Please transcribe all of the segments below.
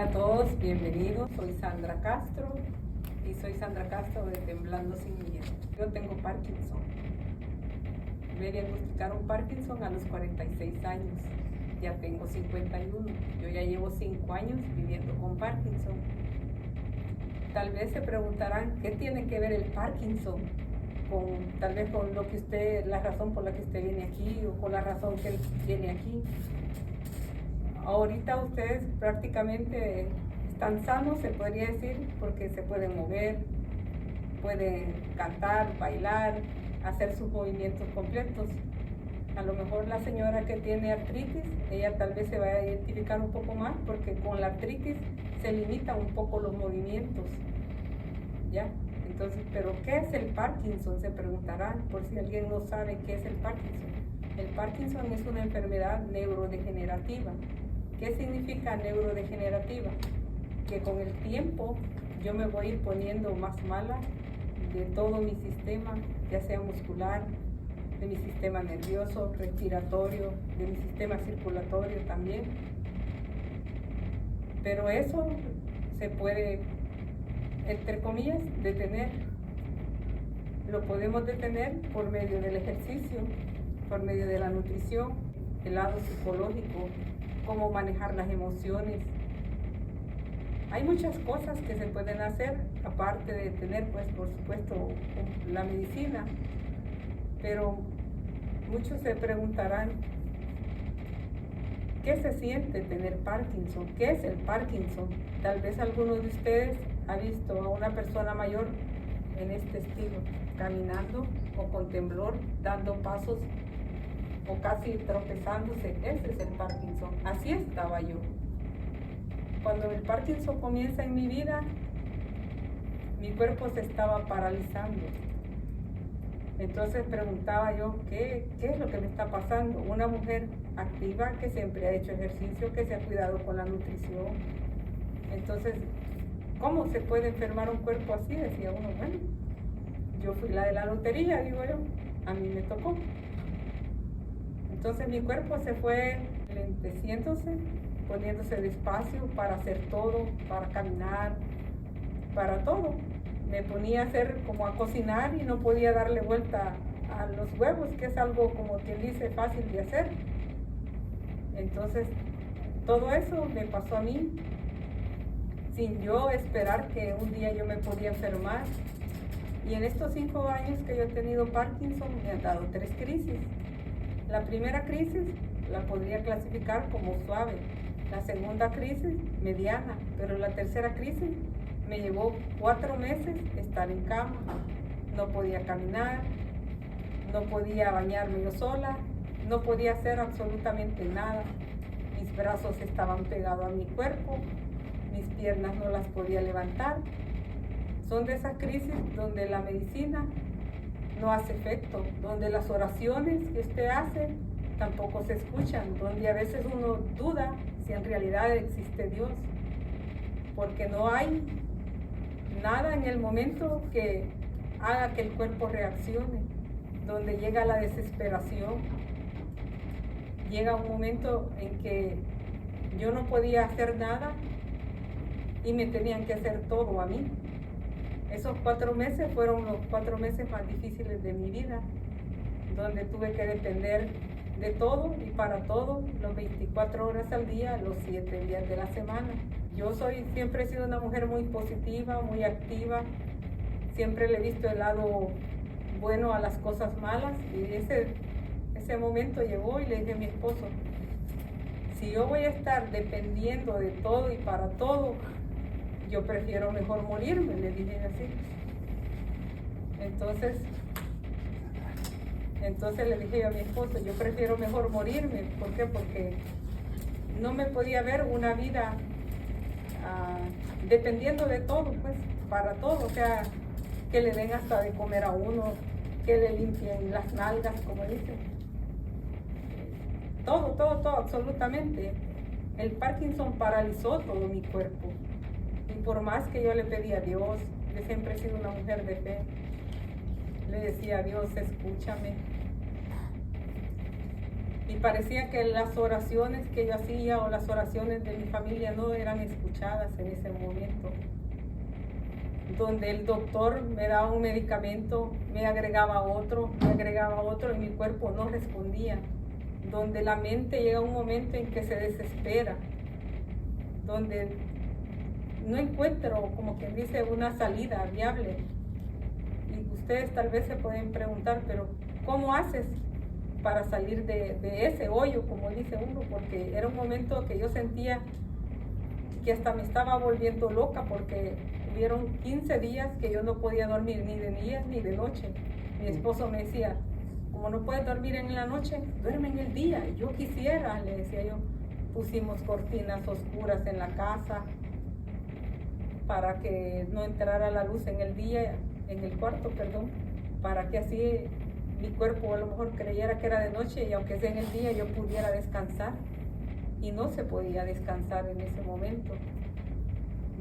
Hola a todos, bienvenidos. Soy Sandra Castro y soy Sandra Castro de Temblando Sin Miedo. Yo tengo Parkinson. Me diagnosticaron Parkinson a los 46 años. Ya tengo 51. Yo ya llevo 5 años viviendo con Parkinson. Tal vez se preguntarán, ¿qué tiene que ver el Parkinson tal vez con lo que la razón por la que usted viene aquí o con la razón que él viene aquí? Ahorita ustedes prácticamente están sanos, se podría decir, porque se pueden mover, pueden cantar, bailar, hacer sus movimientos completos. A lo mejor la señora que tiene artritis, ella tal vez se va a identificar un poco más porque con la artritis se limitan un poco los movimientos, ¿ya? Entonces, ¿pero qué es el Parkinson? Se preguntarán, por si alguien no sabe qué es el Parkinson. El Parkinson es una enfermedad neurodegenerativa. ¿Qué significa neurodegenerativa? Que con el tiempo yo me voy a ir poniendo más mala de todo mi sistema, ya sea muscular, de mi sistema nervioso, respiratorio, de mi sistema circulatorio también. Pero eso se puede, entre comillas, detener. Lo podemos detener por medio del ejercicio, por medio de la nutrición, el lado psicológico, cómo manejar las emociones. Hay muchas cosas que se pueden hacer, aparte de tener, pues, por supuesto, la medicina. Pero muchos se preguntarán, ¿qué se siente tener Parkinson? ¿Qué es el Parkinson? Tal vez alguno de ustedes ha visto a una persona mayor en este estilo, caminando o con temblor, dando pasos o casi tropezándose. Ese es el Parkinson. Así estaba yo. Cuando el Parkinson comienza en mi vida, mi cuerpo se estaba paralizando. Entonces preguntaba yo, ¿qué es lo que me está pasando? Una mujer activa que siempre ha hecho ejercicio, que se ha cuidado con la nutrición. Entonces, ¿cómo se puede enfermar un cuerpo así? Decía uno, bueno, yo fui la de la lotería, digo yo, a mí me tocó. Entonces mi cuerpo se fue lenteciéndose, poniéndose despacio para hacer todo, para caminar, para todo. Me ponía a hacer como a cocinar y no podía darle vuelta a los huevos, que es algo, como quien dice, fácil de hacer. Entonces, todo eso me pasó a mí, sin yo esperar que un día yo me podía enfermar. Y en estos 5 años que yo he tenido Parkinson, me han dado 3 crisis. La primera crisis la podría clasificar como suave, la segunda crisis mediana, pero la tercera crisis me llevó 4 meses estar en cama. No podía caminar, no podía bañarme yo sola, no podía hacer absolutamente nada. Mis brazos estaban pegados a mi cuerpo, mis piernas no las podía levantar. Son de esas crisis donde la medicina no hace efecto, donde las oraciones que usted hace tampoco se escuchan, donde a veces uno duda si en realidad existe Dios, porque no hay nada en el momento que haga que el cuerpo reaccione, donde llega la desesperación. Llega un momento en que yo no podía hacer nada y me tenían que hacer todo a mí. Esos 4 meses fueron los 4 meses más difíciles de mi vida, donde tuve que depender de todo y para todo, los 24 horas al día, los 7 días de la semana. Yo siempre he sido una mujer muy positiva, muy activa, siempre le he visto el lado bueno a las cosas malas, y ese momento llegó y le dije a mi esposo, si yo voy a estar dependiendo de todo y para todo, yo prefiero mejor morirme, le dije así. Entonces le dije a mi esposo, yo prefiero mejor morirme. ¿Por qué? Porque no me podía ver una vida dependiendo de todo, pues, para todo. O sea, que le den hasta de comer a uno, que le limpien las nalgas, como dicen. Todo, absolutamente. El Parkinson paralizó todo mi cuerpo. Y por más que yo le pedí a Dios, yo siempre he sido una mujer de fe, le decía a Dios, escúchame. Y parecía que las oraciones que yo hacía o las oraciones de mi familia no eran escuchadas en ese momento. Donde el doctor me daba un medicamento, me agregaba otro y mi cuerpo no respondía. Donde la mente llega a un momento en que se desespera. Donde no encuentro, como quien dice, una salida viable. Y ustedes tal vez se pueden preguntar, pero ¿cómo haces para salir de ese hoyo, como dice uno? Porque era un momento que yo sentía que hasta me estaba volviendo loca, porque hubieron 15 días que yo no podía dormir ni de día ni de noche. Mi esposo me decía, como no puedes dormir en la noche, duerme en el día. Yo quisiera, le decía yo. Pusimos cortinas oscuras en la casa para que no entrara la luz en el día, en el cuarto, perdón, para que así mi cuerpo a lo mejor creyera que era de noche y aunque sea en el día yo pudiera descansar. Y no se podía descansar en ese momento,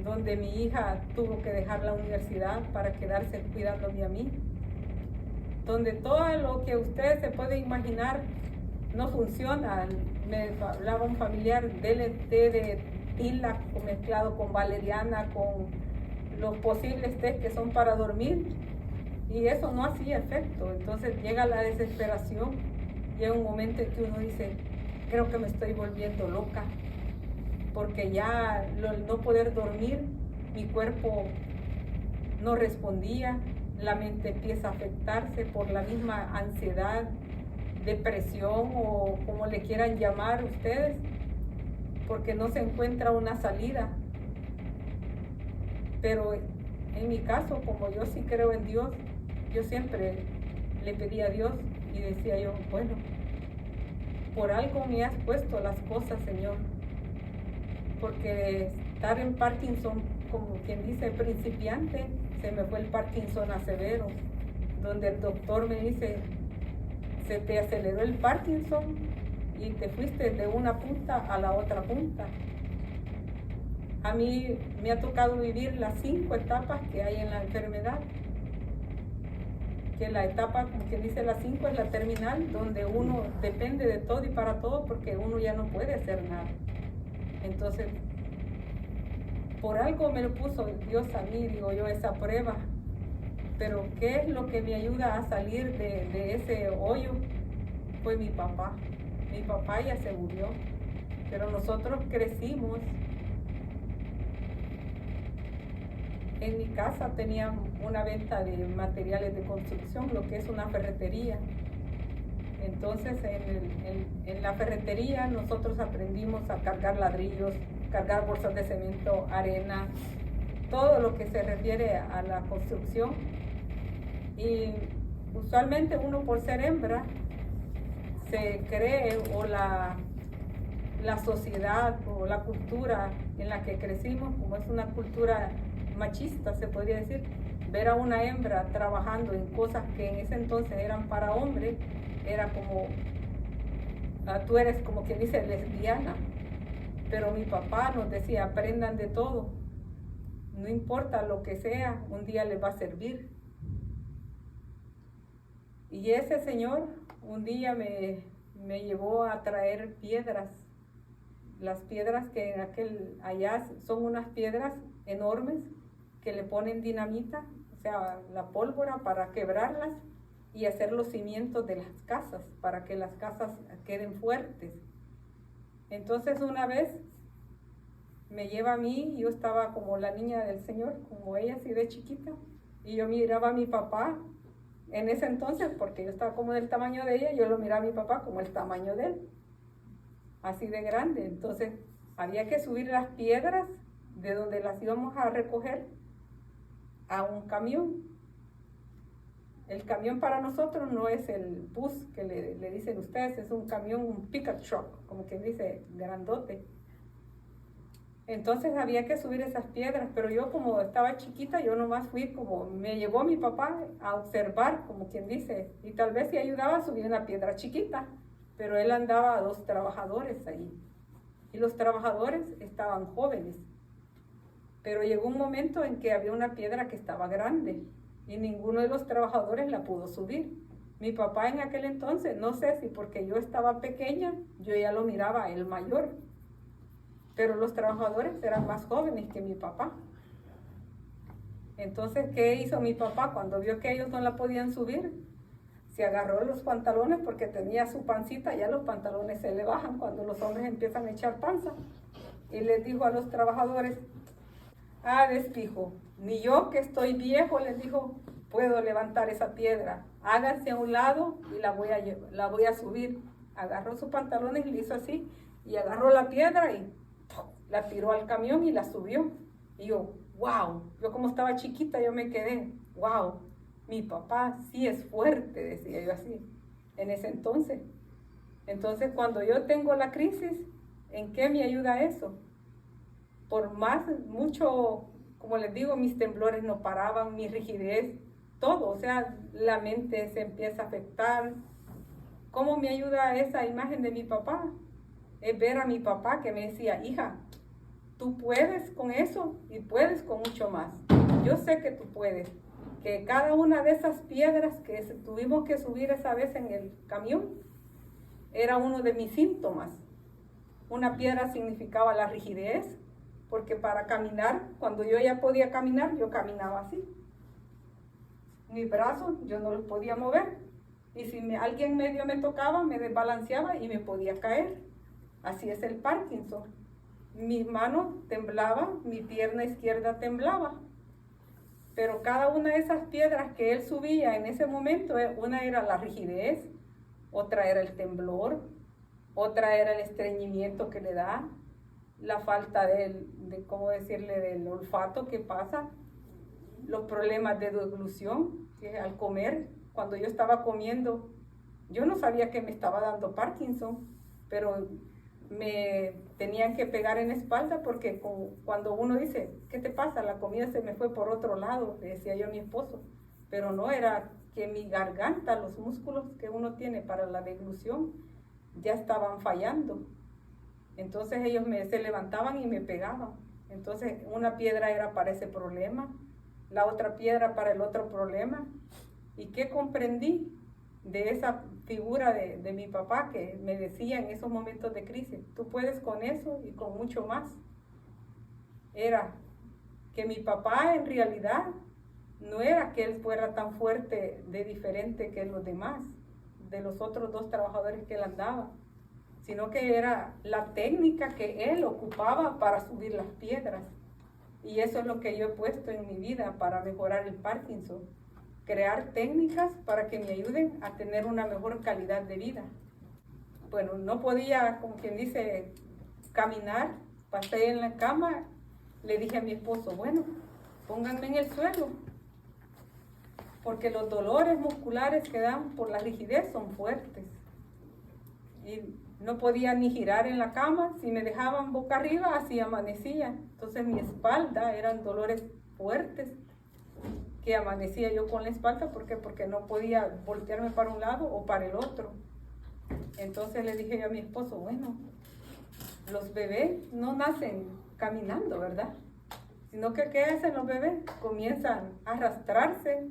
donde mi hija tuvo que dejar la universidad para quedarse cuidándome a mí, donde todo lo que usted se puede imaginar no funciona. Me hablaba un familiar DLT de tila mezclado con valeriana, con los posibles test que son para dormir, y eso no hacía efecto. Entonces llega la desesperación, llega un momento en que uno dice, creo que me estoy volviendo loca, porque ya no poder dormir, mi cuerpo no respondía, la mente empieza a afectarse por la misma ansiedad, depresión o como le quieran llamar ustedes, porque no se encuentra una salida. Pero en mi caso, como yo sí creo en Dios, yo siempre le pedí a Dios y decía yo, bueno, por algo me has puesto las cosas, Señor, porque estar en Parkinson, como quien dice principiante, se me fue el Parkinson a severo, donde el doctor me dice, se te aceleró el Parkinson y te fuiste de una punta a la otra punta. A mí me ha tocado vivir las 5 etapas que hay en la enfermedad, que la etapa, como que dice la 5, es la terminal, donde uno depende de todo y para todo, porque uno ya no puede hacer nada. Entonces, por algo me lo puso Dios a mí, digo yo, esa prueba. Pero ¿qué es lo que me ayuda a salir de ese hoyo? Fue mi papá. Mi papá ya se murió, pero nosotros crecimos. En mi casa tenía una venta de materiales de construcción, lo que es una ferretería. Entonces en la ferretería nosotros aprendimos a cargar ladrillos, cargar bolsas de cemento, arena, todo lo que se refiere a la construcción. Y usualmente uno, por ser hembra, se cree, o la sociedad o la cultura en la que crecimos, como es una cultura machista, se podría decir, ver a una hembra trabajando en cosas que en ese entonces eran para hombres, era como, tú eres, como quien dice, lesbiana. Pero mi papá nos decía, aprendan de todo, no importa lo que sea, un día les va a servir. Y ese señor un día me llevó a traer piedras. Las piedras que allá son unas piedras enormes que le ponen dinamita, o sea, la pólvora para quebrarlas y hacer los cimientos de las casas, para que las casas queden fuertes. Entonces una vez me lleva a mí, yo estaba como la niña del Señor, como ella así de chiquita, y yo miraba a mi papá en ese entonces, porque yo estaba como del tamaño de ella, yo lo miraba a mi papá como el tamaño de él, así de grande. Entonces había que subir las piedras de donde las íbamos a recoger a un camión. El camión para nosotros no es el bus que le dicen ustedes, es un camión, un pickup truck, como quien dice, grandote. Entonces había que subir esas piedras, pero yo como estaba chiquita, yo nomás fui como, me llevó mi papá a observar, como quien dice, y tal vez si ayudaba a subir una piedra chiquita, pero él andaba a 2 trabajadores ahí, y los trabajadores estaban jóvenes, pero llegó un momento en que había una piedra que estaba grande, y ninguno de los trabajadores la pudo subir. Mi papá en aquel entonces, no sé si porque yo estaba pequeña, yo ya lo miraba el mayor, pero los trabajadores eran más jóvenes que mi papá. Entonces, ¿qué hizo mi papá cuando vio que ellos no la podían subir? Se agarró los pantalones porque tenía su pancita, ya los pantalones se le bajan cuando los hombres empiezan a echar panza. Y les dijo a los trabajadores, despijo, ni yo que estoy viejo, les dijo, puedo levantar esa piedra. Háganse a un lado y la voy a subir. Agarró sus pantalones y le hizo así, y agarró la piedra y la tiró al camión y la subió. Y yo, wow, yo como estaba chiquita, yo me quedé, wow, mi papá sí es fuerte, decía yo así, en ese entonces. Entonces, cuando yo tengo la crisis, ¿en qué me ayuda eso? Por mucho, como les digo, mis temblores no paraban, mi rigidez, todo, o sea, la mente se empieza a afectar. ¿Cómo me ayuda esa imagen de mi papá? Es ver a mi papá que me decía, hija, tú puedes con eso y puedes con mucho más. Yo sé que tú puedes. Que cada una de esas piedras que tuvimos que subir esa vez en el camión era uno de mis síntomas. Una piedra significaba la rigidez, porque para caminar, cuando yo ya podía caminar, yo caminaba así. Mis brazos yo no los podía mover. Y si alguien medio me tocaba, me desbalanceaba y me podía caer. Así es el Parkinson. Mis manos temblaban, mi pierna izquierda temblaba. Pero cada una de esas piedras que él subía en ese momento, una era la rigidez, otra era el temblor, otra era el estreñimiento que le da, la falta ¿cómo decirle?, del olfato que pasa, los problemas de deglución, que al comer, cuando yo estaba comiendo, yo no sabía que me estaba dando Parkinson, pero me tenían que pegar en la espalda porque cuando uno dice, ¿qué te pasa? La comida se me fue por otro lado, le decía yo a mi esposo, pero no era que mi garganta, los músculos que uno tiene para la deglución, ya estaban fallando. Entonces ellos se levantaban y me pegaban. Entonces una piedra era para ese problema, la otra piedra para el otro problema. ¿Y qué comprendí de esa figura de mi papá que me decía en esos momentos de crisis? Tú puedes con eso y con mucho más. Era que mi papá en realidad no era que él fuera tan fuerte de diferente que los demás, de los otros dos trabajadores que él andaba, sino que era la técnica que él ocupaba para subir las piedras. Y eso es lo que yo he puesto en mi vida para mejorar el Parkinson. Crear técnicas para que me ayuden a tener una mejor calidad de vida. Bueno, no podía, como quien dice, caminar, pasé en la cama, le dije a mi esposo, bueno, pónganme en el suelo, porque los dolores musculares que dan por la rigidez son fuertes. Y no podía ni girar en la cama, si me dejaban boca arriba, así amanecía. Entonces mi espalda eran dolores fuertes, que amanecía yo con la espalda, ¿por qué? Porque no podía voltearme para un lado o para el otro. Entonces le dije yo a mi esposo, bueno, los bebés no nacen caminando, ¿verdad? Sino que ¿qué hacen los bebés? Comienzan a arrastrarse,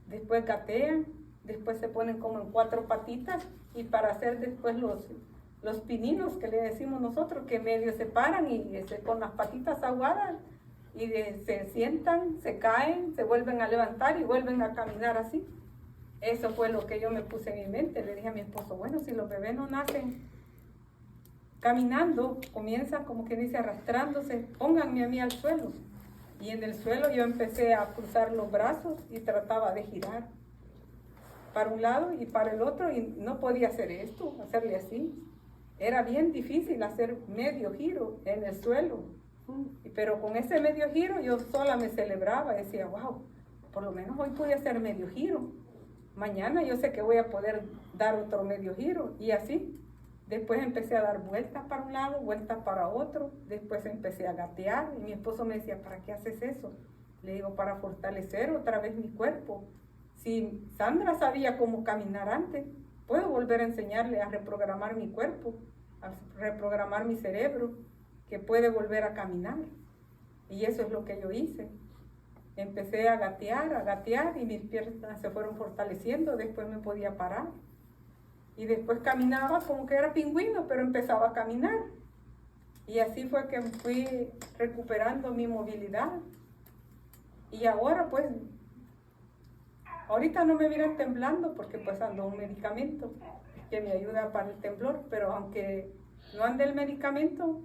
después gatean, después se ponen como en 4 patitas y para hacer después los pininos que le decimos nosotros, que medio se paran y con las patitas aguadas y se sientan, se caen, se vuelven a levantar y vuelven a caminar así. Eso fue lo que yo me puse en mi mente. Le dije a mi esposo, bueno, si los bebés no nacen caminando, comienzan como que dice arrastrándose, pónganme a mí al suelo. Y en el suelo yo empecé a cruzar los brazos y trataba de girar para un lado y para el otro y no podía hacer esto, hacerle así. Era bien difícil hacer medio giro en el suelo. Pero con ese medio giro yo sola me celebraba, decía, wow, por lo menos hoy pude hacer medio giro. Mañana yo sé que voy a poder dar otro medio giro. Y así, después empecé a dar vueltas para un lado, vueltas para otro. Después empecé a gatear y mi esposo me decía, ¿para qué haces eso? Le digo, para fortalecer otra vez mi cuerpo. Si Sandra sabía cómo caminar antes, puedo volver a enseñarle a reprogramar mi cuerpo, a reprogramar mi cerebro, que puede volver a caminar. Y eso es lo que yo hice. empecé a gatear y mis piernas se fueron fortaleciendo, después me podía parar. Y después caminaba como que era pingüino, pero empezaba a caminar. Y así fue que fui recuperando mi movilidad. Y ahora pues, ahorita no me miran temblando porque pues ando un medicamento que me ayuda para el temblor, pero aunque no ande el medicamento,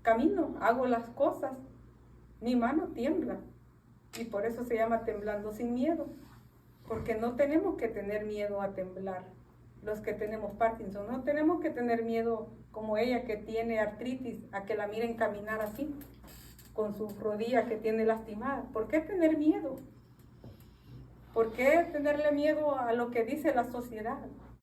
camino, hago las cosas, mi mano tiembla. Y por eso se llama temblando sin miedo, porque no tenemos que tener miedo a temblar. Los que tenemos Parkinson, no tenemos que tener miedo como ella que tiene artritis, a que la miren caminar así, con su rodilla que tiene lastimada. ¿Por qué tener miedo? ¿Por qué tenerle miedo a lo que dice la sociedad?